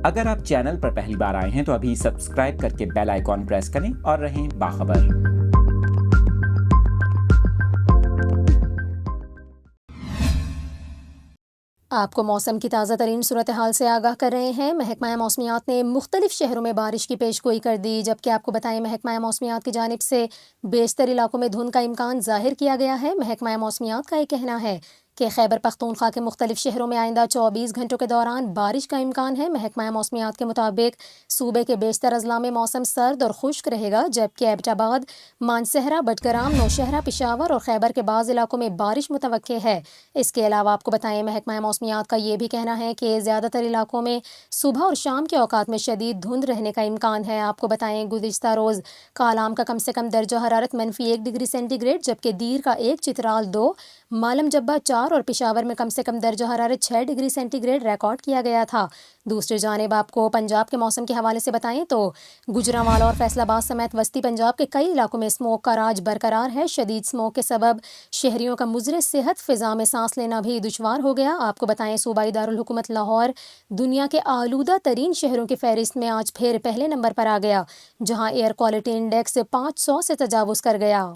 اگر آپ چینل پر پہلی بار آئے ہیں تو ابھی سبسکرائب کر کے بیل آئیکن پریس کریں اور رہیں باخبر۔ آپ کو موسم کی تازہ ترین صورتحال سے آگاہ کر رہے ہیں۔ محکمہ موسمیات نے مختلف شہروں میں بارش کی پیش گوئی کر دی، جبکہ آپ کو بتائیں محکمہ موسمیات کی جانب سے بیشتر علاقوں میں دھند کا امکان ظاہر کیا گیا ہے۔ محکمہ موسمیات کا یہ کہنا ہے کہ خیبر پختونخوا کے مختلف شہروں میں آئندہ 24 گھنٹوں کے دوران بارش کا امکان ہے۔ محکمہ موسمیات کے مطابق صوبے کے بیشتر اضلاع میں موسم سرد اور خشک رہے گا، جبکہ ایبٹ آباد، مانسہرہ، بٹگرام، نوشہرہ، پشاور اور خیبر کے بعض علاقوں میں بارش متوقع ہے۔ اس کے علاوہ آپ کو بتائیں محکمہ موسمیات کا یہ بھی کہنا ہے کہ زیادہ تر علاقوں میں صبح اور شام کے اوقات میں شدید دھند رہنے کا امکان ہے۔ آپ کو بتائیں گزشتہ روز کالام کا کم سے کم درجہ حرارت -1 ڈگری سینٹی گریڈ، جبکہ دیر کا 1، چترال 2، مالم جبہ 4 اور پشاور میں کم سے کم درجہ حرارت 6 ڈگری سینٹی گریڈ ریکارڈ کیا گیا تھا۔ دوسری جانب آپ کو پنجاب کے موسم کے حوالے سے بتائیں تو گوجرانوالہ اور فیصل آباد سمیت وسطی پنجاب کے کئی علاقوں میں اسموک کا راج برقرار ہے۔ شدید اسموک کے سبب شہریوں کا مضر صحت، فضا میں سانس لینا بھی دشوار ہو گیا۔ آپ کو بتائیں صوبائی دارالحکومت لاہور دنیا کے آلودہ ترین شہروں کی فہرست میں آج پھر پہلے نمبر پر آ گیا، جہاں ایئر کوالٹی انڈیکس 500 سے تجاوز کر گیا۔